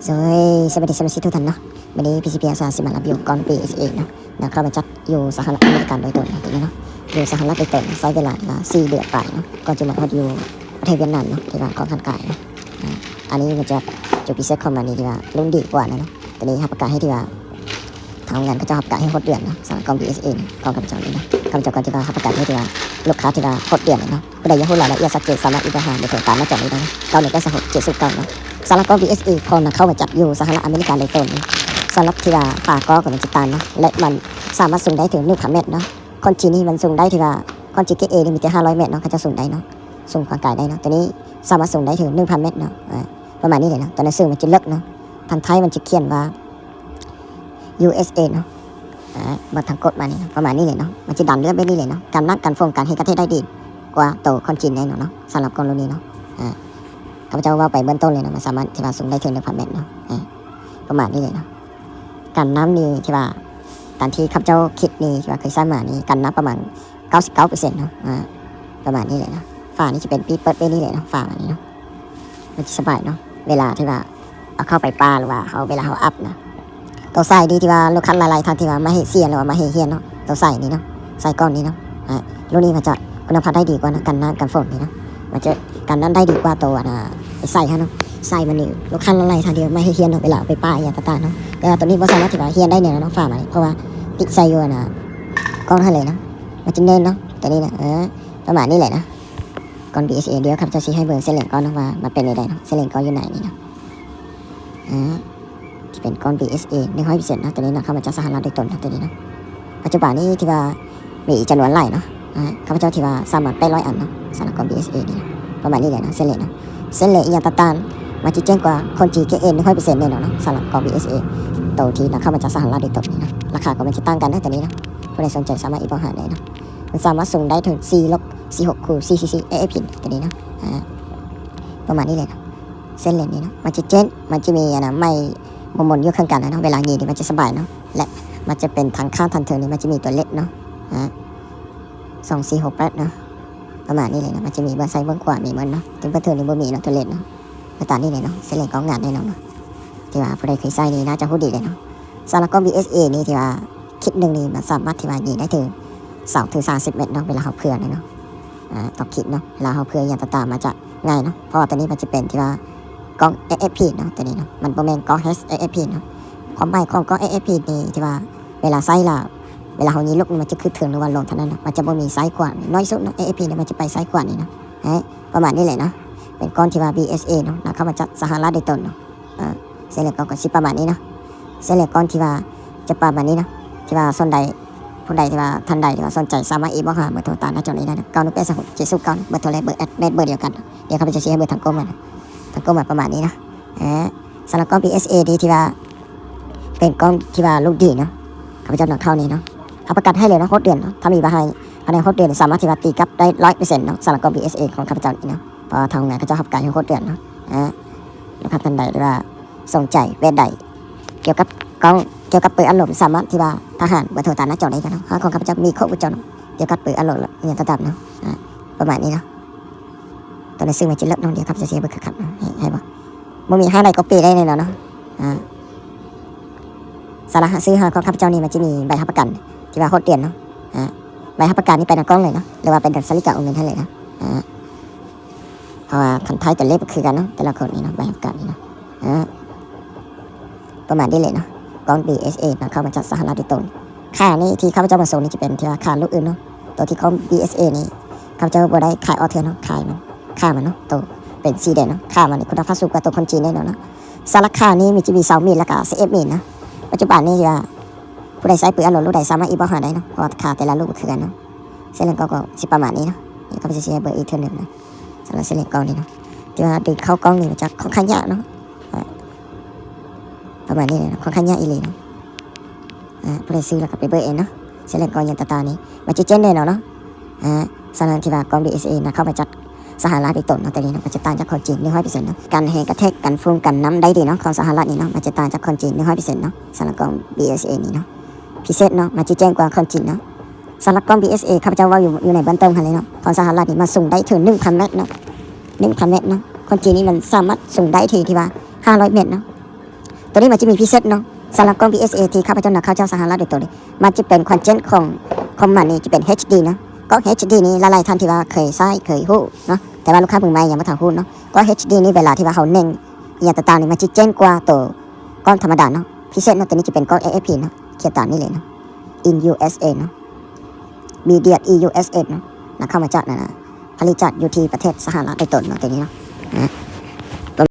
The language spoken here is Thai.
สวัสดีทุกท่านเนาะวันนี้ PCP อาสาสิมารับอยู่ก่อน PSA เนาะเข้ามาจัดอยู่สหรัฐอเมริกาโดยตรงนะทีนี้เนาะอยู่สหรัฐโดยตรงใช้เวลา4 เดือนไปเนาะก่อนจะมาฮอดอยู่ประเทศเวียดนามเนาะที่ว่าของทางกายเนาะอันนี้มันจะจุดพิเศษของมันนี่ที่ว่ารุ่นดีกว่านะเนาะตอนนี้ประกาศให้ที่ว่าทางงานก็จะประกาศให้ฮอดเดือนเนาะสำหรับกอง PSA กองกำจัดนี่นะกำจัดก่อนที่ว่าประกาศให้ที่ว่าลูกค้าที่ว่าฮอดเดือนเนาะผู้ใดอยากรู้รายละเอียดสักเจนสามารถอีกหาในโครงการมาจอดได้นะ9196 เนาะสำหรับกอง PSA คนเข้ามาจัดอยู่สหรัฐอเมริกาโดยตรงสำหรับที่ว่าฝากก็มันจะตันเนาะและมันสามารถส่งได้ถึง1,000 เมตรเนาะคนจีนนี่มันส่งได้ที่ว่าคนจีนเอนี่มีแต่500 เมตรเนาะเขาจะส่งได้เนาะส่งความไกลได้เนาะตัวนี้สามารถส่งได้ถึง 1,000 เมตรเนาะประมาณนี้เลยเนาะตอนนั้นซึ่งมันจะเลิกเนาะทางไทยมันจะเขียนว่า USA เนาะบททางกฎมานี่ประมาณนี้เลยเนาะมันจะดันเรื่องไปนี่เลยเนาะการนักการฟงการให้ประเทศได้ดีกว่าโตคนจีนได้เนาะสำหรับกรณีเนาะข้าพเจ้าว่าไปเบื้องต้นเลยนะมันสามารถที่ว่าส่งได้ถึง 1,000 เมตรเนาะประมาณนี้เลยเนาะการน้ำนี่ที่ว่าการที่ข้าพเจ้าคิดนี่ที่ว่าเคยสร้างมานี่การน้ำประมาณ 99% เนาะประมาณนี้เลยเนาะฝานี่จะเป็นปีเปิดไปนี่เลยเนาะฝาอันนี้เนาะมันจะสบายเนาะเวลาที่ว่าเอาเข้าไปปลาหรือว่าเขาเวลาเขาอัพนะตัวใส่ดีที่ว่าลูกคันหลายๆทางที่ว่าไม่ให้เสียหรือว่าไม่ให้เฮียนเนาะตัวใส่นี่เนาะใส่ก้อนนี้เนาะรุ่นนี้มันจะคุณภาพได้ดีกว่านะกันน้ำกันฝนนี่เนาะมันจะกันน้ำได้ดีกว่าตัวใส่ฮะเนาะใส่มันนี่ลูกคันหลายๆทางที่ไม่ให้เฮียนเนาะเวลาไปปลาอย่างต่างๆเนาะแต่ตัวนี้บ่สามารถที่ว่าเฮียนได้เนี่ยเนาะฝามันเพราะว่าติดใส่อยู่นะก้อนให้เลยเนาะมันจะเน้นเนาะตัวนี้นะประมาณนี้แหละนะก่อน BSA เดี๋ยวครับจะชี้ให้เบอร์เส้นเหล็กก้อนว่ามันเป็นอะไรเนาะเส้นเหล็กก้อนอยู่ไหนนี่เนาะที่เป็นก้อน BSA 100% นะตัวนี้นะเข้ามาจากสหรัฐโดยตรงนะตัวนี้นะปัจจุบันนี้ที่ว่ามีจำนวนหลายเนาะข้าพเจ้าที่ว่าสามารถไป100 อันเนาะสำหรับก้อน BSA นี่นะประมาณนี้เลยนะเส้นเหล็กเนาะเส้นเหล็กอย่างต่างๆมาจีเจ้งกว่าคน GKN 100% แน่นอนเนาะสำหรับก้อน BSA ตัวที่นะเข้ามาจากสหรัฐโดยตรงนี่นะราคาก็มันจะต่างกันนะตัวนี้นะผู้ใดสนใจสามารถอีกหาได้นะมันสามารถส่งได้ถึง4-6คู4cc AF ตัวนี้นะประมาณนี้เลยนะเส้นเหล็กนี่นะมันจะเจนมันจะมีไม่มนๆอยู่ข้างกันนะเวลายีนี่มันจะสบายเนาะและมันจะเป็นทางข้างทันเทิงนี่มันจะมีตัวเล็กเนาะ2468เนาะประมาณนี้เลยนะมันจะมีเบอร์ไซส์เบอร์กว่ามีมันเนาะถึงเบอร์เทิงนี่บ่มีเนาะตัวเล็กเนาะตามนี้เลยเนาะเส้นเหล็กของงานแน่นอนเนาะที่ว่าผู้ใดเคยใส่นี่น่าจะพูดดีเลยเนาะสำหรับก้อน BSA นี่ที่ว่าคิดหนึ่งนี่มันสามารถที่ว่ายิงได้ถึง2-30 เมตรเนาะเวลาเขาเพื่อเนาะต่อคิดเนาะเวลาเขาเพื่ออย่างต่างๆมาจะง่ายเนาะเพราะว่าตัวนี้มันจะเป็นที่ว่ากล้อง AFP เนาะตัวนี้เนาะมันบ่แม่นกล้อง AFP เนาะความหมายของกล้อง AFP นี่ที่ว่าเวลาไซส์ละเวลาเขายิงลูกมันจะขึ้นถึงหรือว่าลงเท่านั้นเนาะมันจะบ่มีไซส์กว่าน้อยสุดเนาะ AFP เนี่ยมันจะไปไซส์กว่านี่เนาะประมาณนี้เลยเนาะเป็นก้อนที่ว่า BSA เนาะเข้ามาจากสหรัฐโดยตรงเนาะเส้นเหล็กก้อนก็สิประมาณนี้เนาะเส้นเหล็กก้อนที่ว่าจะประมาณนี้เนาะที่ว่าส่วนใดผู้ใดที่ว่าท่านใดที่ว่าสนใจสามารถอีบอกหาเบอร์โทรตามหน้าจอนี้ได้นะ9183679เบอร์โทรเลขเบอร์แอดเบอร์เดียวกันเดี๋ยวเขาจะชี้ให้เบอร์ทางกรมมาทางกรมมาประมาณนี้นะสำหรับก้อน BSA ดีที่ว่าเป็นก้อนที่ว่าลูกดีเนาะข้าพเจ้านำเข้านี้เนาะเอาประกันให้เลยนะโคตรเดือนเนาะถ้ามีภายในโคตรเดือนสามารถที่ว่าตีกลับได้ 100% เนาะสำหรับก้อน BSA ของข้าพเจ้านี่เนาะพอทางงานเขาจะทำการให้โคตรเดือนเนาะนะครับท่านใดที่ว่าสนใจเวทใดเกี่ยวกับกล้องเกี่ยวกับปืนอารมณ์สามารถที่ว่าทหารเบอร์โทรตามหน้าจอได้กันเนาะของข้าพเจ้ามีครบวงจรเกี่ยวกับปืนอารมณ์อย่างต่างๆเนาะประมาณนี้เนาะตอนนี้ซึ่งมันจะเลิกน้องเดียวครับจะเสียเบอร์ขับให้บ่มีห้าใดก็ปีได้เลยเนาะสาระซื้อหาของข้าพเจ้านี่มันจะมีใบรับประกันที่ว่าโคตรเดือนเนาะใบรับประกันนี่เป็นกล้องเลยเนาะหรือว่าเป็นสลิกาโอนเงินให้เลยนะเพราะว่าทันท้ายแต่เล็บคือกันเนาะแต่ละคนนี่เนาะใบรับประกันนี่เนาะประมาณนี้เลยเนาะก้อน BSA นะเข้ามาจากสหรัฐโดยตรงค่านี่ที่ข้าพเจ้ามาส่งนี่จะเป็นที่ว่าค่าลูกอื่นเนาะตัวที่ก้อน BSA นี่ข้าพเจ้าบ่ได้ขายออเทอร์เนาะขายมันค่ามันเนาะตัวเป็นสีแดงเนาะค่ามันนี่คุณภาพสูงกว่าตัวคนจีนแน่นอนเนาะสาระค่านี่มีจะมี2 มีดแล้วก็10 มีดนะปัจจุบันนี่ว่าผู้ใดใช้ปืนอารมณ์ลูกใดสามารถอีบอกหาได้เนาะเพราะค่าแต่ละลูกคือกันเนาะเส้นเหล็กก็สิประมาณนี้เนาะนี่ข้าพเจ้าใช้เบอร์อีกเท่านึงนะสำหรับเส้นเหล็กก้อนนี่เนาะที่ว่าดึงเข้ากล้องนี่มันจะค่อนข้างยากเนาะประมาณนี้เลยนะค่อนข้างยากอีหลีเนาะผู้ใดซื้อแล้วก็ไปเบอร์เองเนาะเส้นเหล็กก้อนยันตานี้มันจะเจนได้เนาะสำหรับที่ว่ากล้อง BSA นะเข้ามาจัดสหรัฐโดยตรงเนาะแต่นี้เนาะมันจะต่างจากคนจีน 100% เนาะการแหกกระแทกกันฟุ้งกันน้ำได้ดีเนาะของสหรัฐนี่เนาะมันจะต่างจากคนจีน 100% เนาะสำหรับกล้อง BSA นี่เนาะพิเศษเนาะมันจะแจ้งกว่าคนจีนเนาะสำหรับกล้อง BSA ข้าพเจ้าว่าอยู่ในบันเทิงกันเลยเนาะของสหรัฐนี่มันส่งได้ถึง 1,000 เมตรเนาะ 1,000 เมตรเนาะคนจีนนี่มันสามารถส่งได้ที่ว่า500 เมตรเนาะ ตัวนี้มันจะมีพิเศษเนาะสำหรับกล้อง PSA ที่ข้าพเจ้านำเข้าจากสหรัฐโดยตรงเลยมันจะเป็นคอนเทนต์ของมันนี่จะเป็น HD นะก็ HD นี้หลายๆท่านที่ว่าเคยใช้เคยฮู้เนาะแต่ว่าลูกค้ามือใหม่ยังไม่ทันฮู้เนาะก็ HD นี้เวลาที่ว่าเขาเน่งอย่างต่างๆนี่มันจะเจ๋งกว่าตัวกล้องธรรมดาเนาะพิเศษเนาะตัวนี้จะเป็นกล้อง AFP เนาะเขียนตามนี้เลยเนาะ in USA เนาะ Media EUSA เนาะเข้ามาจากนั่นนะผลิตจากอยู่ที่ประเทศสหรัฐโดยตรงเนาะตัวนี้เนาะ